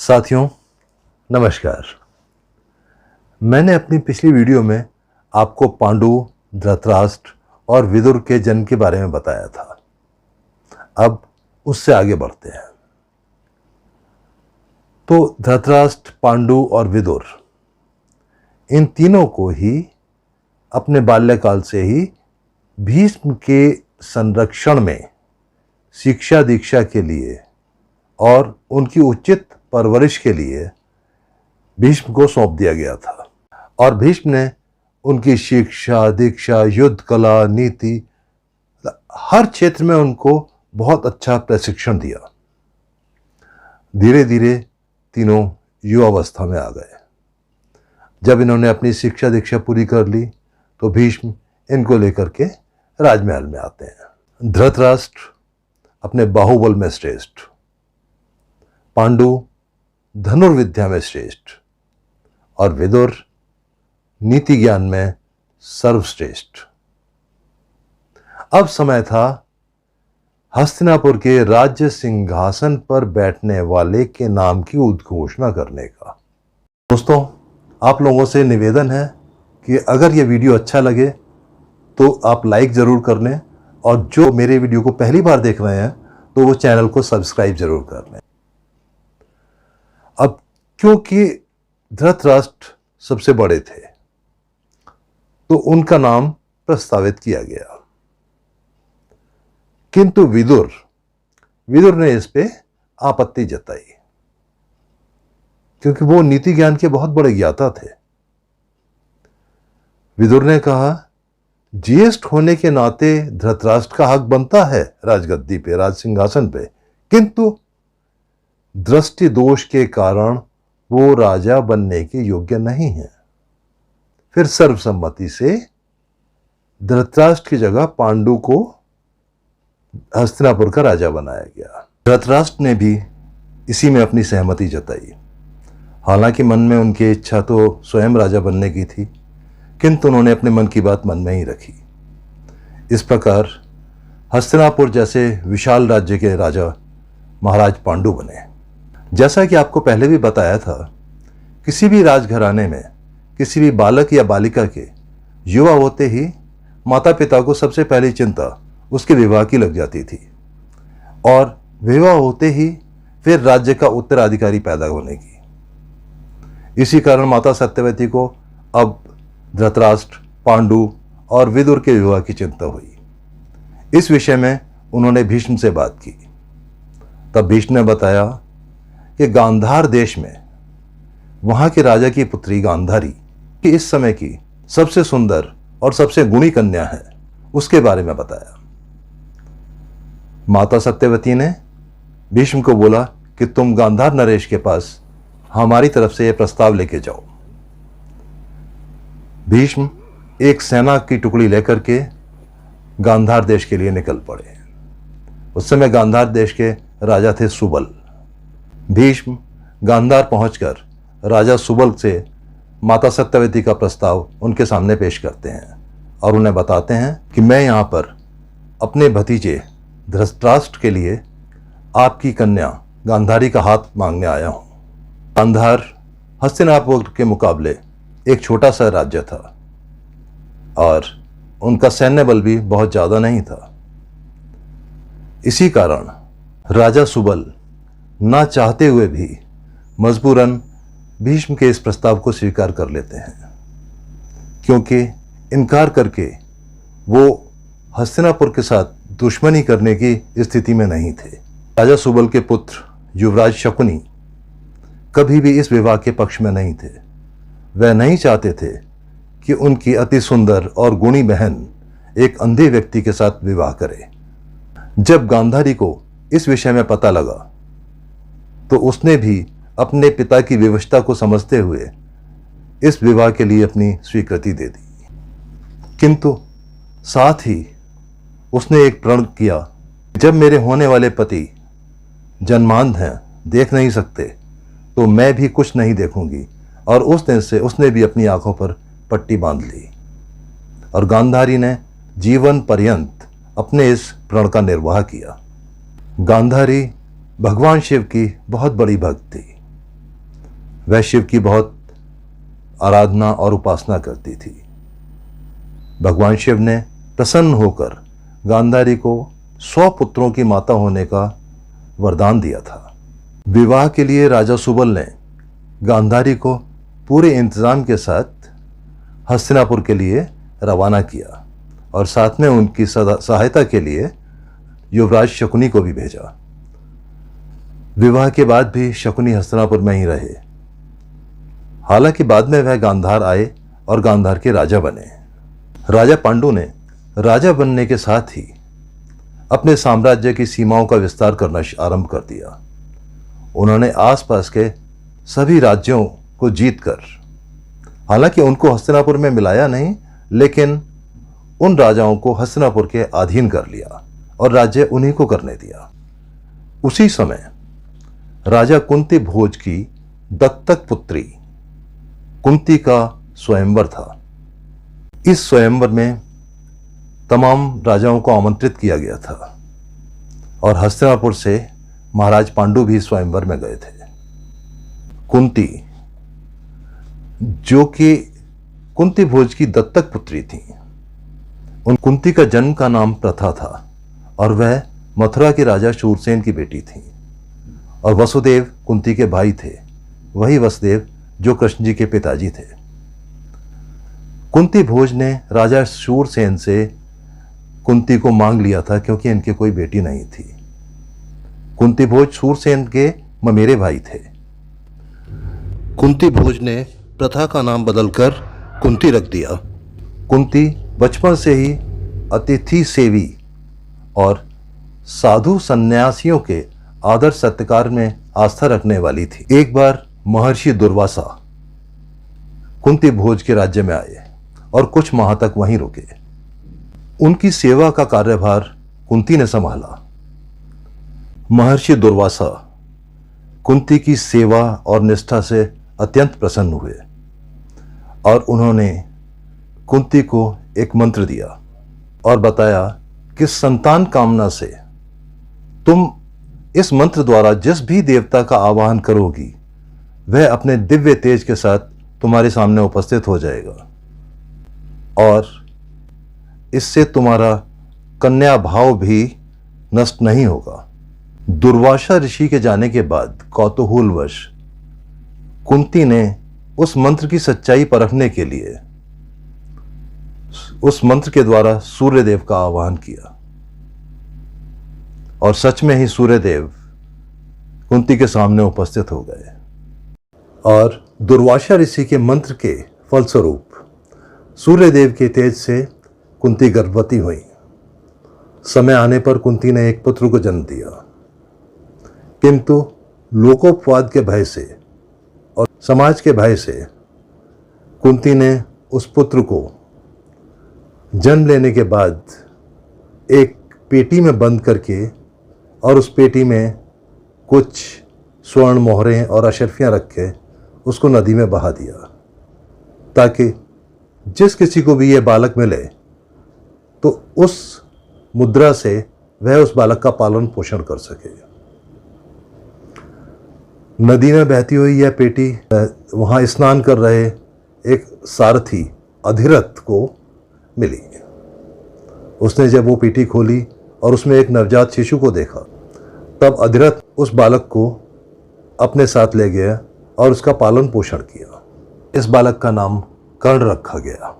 साथियों नमस्कार। मैंने अपनी पिछली वीडियो में आपको पांडु, धृतराष्ट्र और विदुर के जन्म के बारे में बताया था। अब उससे आगे बढ़ते हैं। तो धृतराष्ट्र, पांडु और विदुर, इन तीनों को ही अपने बाल्यकाल से ही भीष्म के संरक्षण में शिक्षा दीक्षा के लिए और उनकी उचित परवरिश के लिए भीष्म को सौंप दिया गया था। और भीष्म ने उनकी शिक्षा दीक्षा, युद्ध कला, नीति, हर क्षेत्र में उनको बहुत अच्छा प्रशिक्षण दिया। धीरे धीरे तीनों युवावस्था में आ गए। जब इन्होंने अपनी शिक्षा दीक्षा पूरी कर ली तो भीष्म इनको लेकर के राजमहल में आते हैं। धृतराष्ट्र अपने बाहुबल में श्रेष्ठ, पांडु धनुर्विद्या में श्रेष्ठ और विदुर नीति ज्ञान में सर्वश्रेष्ठ। अब समय था हस्तिनापुर के राज्य सिंहासन पर बैठने वाले के नाम की उद्घोषणा करने का। दोस्तों, आप लोगों से निवेदन है कि अगर ये वीडियो अच्छा लगे तो आप लाइक ज़रूर कर लें, और जो मेरे वीडियो को पहली बार देख रहे हैं तो वो चैनल को सब्सक्राइब जरूर कर लें। अब क्योंकि धृतराष्ट्र सबसे बड़े थे तो उनका नाम प्रस्तावित किया गया, किंतु विदुर ने इस पे आपत्ति जताई, क्योंकि वो नीति ज्ञान के बहुत बड़े ज्ञाता थे। विदुर ने कहा, ज्येष्ठ होने के नाते धृतराष्ट्र का हक बनता है राजगद्दी पे, राज सिंहासन पे, किंतु दृष्टि दोष के कारण वो राजा बनने के योग्य नहीं है। फिर सर्वसम्मति से धृतराष्ट्र की जगह पांडु को हस्तिनापुर का राजा बनाया गया। धृतराष्ट्र ने भी इसी में अपनी सहमति जताई। हालांकि मन में उनकी इच्छा तो स्वयं राजा बनने की थी, किंतु उन्होंने अपने मन की बात मन में ही रखी। इस प्रकार हस्तिनापुर जैसे विशाल राज्य के राजा महाराज पांडु बने। जैसा कि आपको पहले भी बताया था, किसी भी राजघराने में किसी भी बालक या बालिका के युवा होते ही माता पिता को सबसे पहली चिंता उसके विवाह की लग जाती थी, और विवाह होते ही फिर राज्य का उत्तराधिकारी पैदा होने की। इसी कारण माता सत्यवती को अब धृतराष्ट्र, पांडु और विदुर के विवाह की चिंता हुई। इस विषय में उन्होंने भीष्म से बात की। तब भीष्म ने बताया कि गांधार देश में वहां के राजा की पुत्री गांधारी कि इस समय की सबसे सुंदर और सबसे गुणी कन्या है, उसके बारे में बताया। माता सत्यवती ने भीष्म को बोला कि तुम गांधार नरेश के पास हमारी तरफ से यह प्रस्ताव लेके जाओ। भीष्म एक सेना की टुकड़ी लेकर के गांधार देश के लिए निकल पड़े। उस समय गांधार देश के राजा थे सुबल। भीष्म गांधार पहुंचकर राजा सुबल से माता सत्यवती का प्रस्ताव उनके सामने पेश करते हैं और उन्हें बताते हैं कि मैं यहाँ पर अपने भतीजे धृतराष्ट्र के लिए आपकी कन्या गांधारी का हाथ मांगने आया हूँ। गांधार हस्तिनापुर के मुकाबले एक छोटा सा राज्य था और उनका सैन्य बल भी बहुत ज़्यादा नहीं था। इसी कारण राजा सुबल ना चाहते हुए भी मजबूरन भीष्म के इस प्रस्ताव को स्वीकार कर लेते हैं, क्योंकि इनकार करके वो हस्तिनापुर के साथ दुश्मनी करने की स्थिति में नहीं थे। राजा सुबल के पुत्र युवराज शकुनी कभी भी इस विवाह के पक्ष में नहीं थे। वह नहीं चाहते थे कि उनकी अति सुंदर और गुणी बहन एक अंधे व्यक्ति के साथ विवाह करे। जब गांधारी को इस विषय में पता लगा तो उसने भी अपने पिता की विवशता को समझते हुए इस विवाह के लिए अपनी स्वीकृति दे दी, किंतु साथ ही उसने एक प्रण किया, जब मेरे होने वाले पति जन्मांध हैं, देख नहीं सकते, तो मैं भी कुछ नहीं देखूंगी। और उस दिन से उसने भी अपनी आंखों पर पट्टी बांध ली और गांधारी ने जीवन पर्यंत अपने इस प्रण का निर्वाह किया। गांधारी भगवान शिव की बहुत बड़ी भक्त थी। वह शिव की बहुत आराधना और उपासना करती थी। भगवान शिव ने प्रसन्न होकर गांधारी को 100 पुत्रों की माता होने का वरदान दिया था। विवाह के लिए राजा सुबल ने गांधारी को पूरे इंतजाम के साथ हस्तिनापुर के लिए रवाना किया और साथ में उनकी सहायता के लिए युवराज शकुनी को भी भेजा। विवाह के बाद भी शकुनी हस्तिनापुर में ही रहे। हालांकि बाद में वह गांधार आए और गांधार के राजा बने। राजा पांडु ने राजा बनने के साथ ही अपने साम्राज्य की सीमाओं का विस्तार करना आरंभ कर दिया। उन्होंने आसपास के सभी राज्यों को जीतकर, हालांकि उनको हस्तिनापुर में मिलाया नहीं, लेकिन उन राजाओं को हस्तिनापुर के अधीन कर लिया और राज्य उन्हीं को करने दिया। उसी समय राजा कुंती भोज की दत्तक पुत्री कुंती का स्वयंवर था। इस स्वयंवर में तमाम राजाओं को आमंत्रित किया गया था और हस्तिनापुर से महाराज पांडु भी स्वयंवर में गए थे। कुंती, जो कि कुंती भोज की दत्तक पुत्री थी, उन कुंती का जन्म का नाम प्रथा था और वह मथुरा के राजा शूरसेन की बेटी थी और वसुदेव कुंती के भाई थे, वही वसुदेव जो कृष्ण जी के पिताजी थे। कुंती भोज ने राजा शूरसेन से कुंती को मांग लिया था क्योंकि इनके कोई बेटी नहीं थी। कुंती भोज शूरसेन के ममेरे भाई थे। कुंती भोज ने प्रथा का नाम बदलकर कुंती रख दिया। कुंती बचपन से ही अतिथि सेवी और साधु सन्यासियों के आदर सत्कार में आस्था रखने वाली थी। एक बार महर्षि दुर्वासा कुंती भोज के राज्य में आए और कुछ माह तक वहीं रुके। उनकी सेवा का कार्यभार कुंती ने संभाला। महर्षि दुर्वासा कुंती की सेवा और निष्ठा से अत्यंत प्रसन्न हुए और उन्होंने कुंती को एक मंत्र दिया और बताया कि संतान कामना से तुम इस मंत्र द्वारा जिस भी देवता का आवाहन करोगी वह अपने दिव्य तेज के साथ तुम्हारे सामने उपस्थित हो जाएगा और इससे तुम्हारा कन्या भाव भी नष्ट नहीं होगा। दुर्वासा ऋषि के जाने के बाद कौतूहलवश कुंती ने उस मंत्र की सच्चाई परखने के लिए उस मंत्र के द्वारा सूर्यदेव का आवाहन किया और सच में ही सूर्यदेव कुंती के सामने उपस्थित हो गए और दुर्वासा ऋषि के मंत्र के फलस्वरूप सूर्यदेव के तेज से कुंती गर्भवती हुई। समय आने पर कुंती ने एक पुत्र को जन्म दिया, किंतु लोकोपवाद के भय से और समाज के भय से कुंती ने उस पुत्र को जन्म लेने के बाद एक पेटी में बंद करके और उस पेटी में कुछ स्वर्ण मोहरें और अशर्फियाँ रख के उसको नदी में बहा दिया ताकि जिस किसी को भी ये बालक मिले तो उस मुद्रा से वह उस बालक का पालन पोषण कर सके। नदी में बहती हुई यह पेटी वहाँ स्नान कर रहे एक सारथी अधिरथ को मिली। उसने जब वो पेटी खोली और उसमें एक नवजात शिशु को देखा, तब अधिरथ उस बालक को अपने साथ ले गया और उसका पालन पोषण किया। इस बालक का नाम कर्ण रखा गया।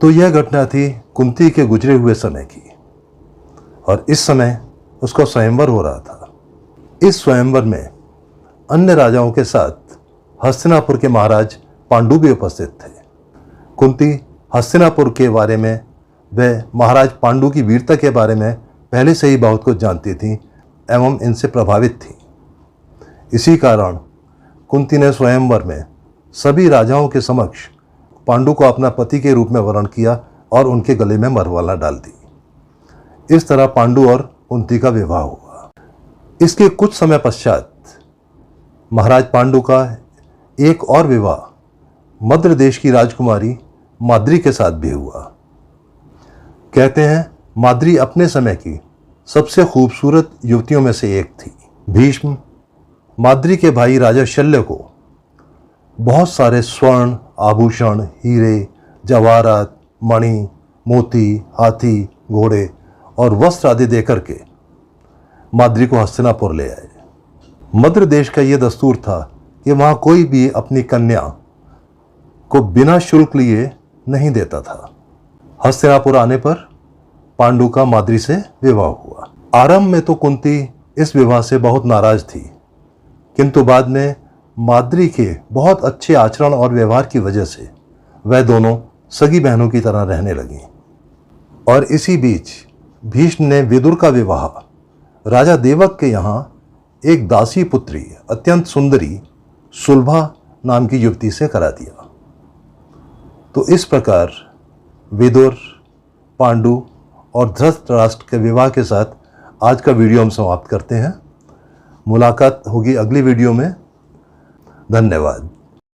तो यह घटना थी कुंती के गुजरे हुए समय की और इस समय उसका स्वयंवर हो रहा था। इस स्वयंवर में अन्य राजाओं के साथ हस्तिनापुर के महाराज पांडु भी उपस्थित थे। कुंती हस्तिनापुर के बारे में, वह महाराज पांडु की वीरता के बारे में पहले से ही बहुत कुछ जानती थी एवं इनसे प्रभावित थी। इसी कारण कुंती ने स्वयंवर में सभी राजाओं के समक्ष पांडु को अपना पति के रूप में वर्ण किया और उनके गले में मरवाला डाल दी। इस तरह पांडु और कुंती का विवाह हुआ। इसके कुछ समय पश्चात महाराज पांडु का एक और विवाह मद्र देश की राजकुमारी माद्री के साथ भी हुआ। कहते हैं माद्री अपने समय की सबसे खूबसूरत युवतियों में से एक थी। भीष्म माद्री के भाई राजा शल्य को बहुत सारे स्वर्ण, आभूषण, हीरे, जवाहरात, मणि, मोती, हाथी, घोड़े और वस्त्र आदि देकर के माद्री को हस्तिनापुर ले आए। मद्र देश का यह दस्तूर था कि वहाँ कोई भी अपनी कन्या को बिना शुल्क लिए नहीं देता था। हस्तिनापुर आने पर पांडु का माद्री से विवाह हुआ। आरंभ में तो कुंती इस विवाह से बहुत नाराज थी, किंतु बाद में माद्री के बहुत अच्छे आचरण और व्यवहार की वजह से वह दोनों सगी बहनों की तरह रहने लगीं। और इसी बीच भीष्म ने विदुर का विवाह राजा देवक के यहाँ एक दासी पुत्री, अत्यंत सुंदरी सुलभा नाम की युवती से करा दिया। तो इस प्रकार विदुर, पांडु और धृतराष्ट्र के विवाह के साथ आज का वीडियो हम समाप्त करते हैं। मुलाकात होगी अगली वीडियो में। धन्यवाद।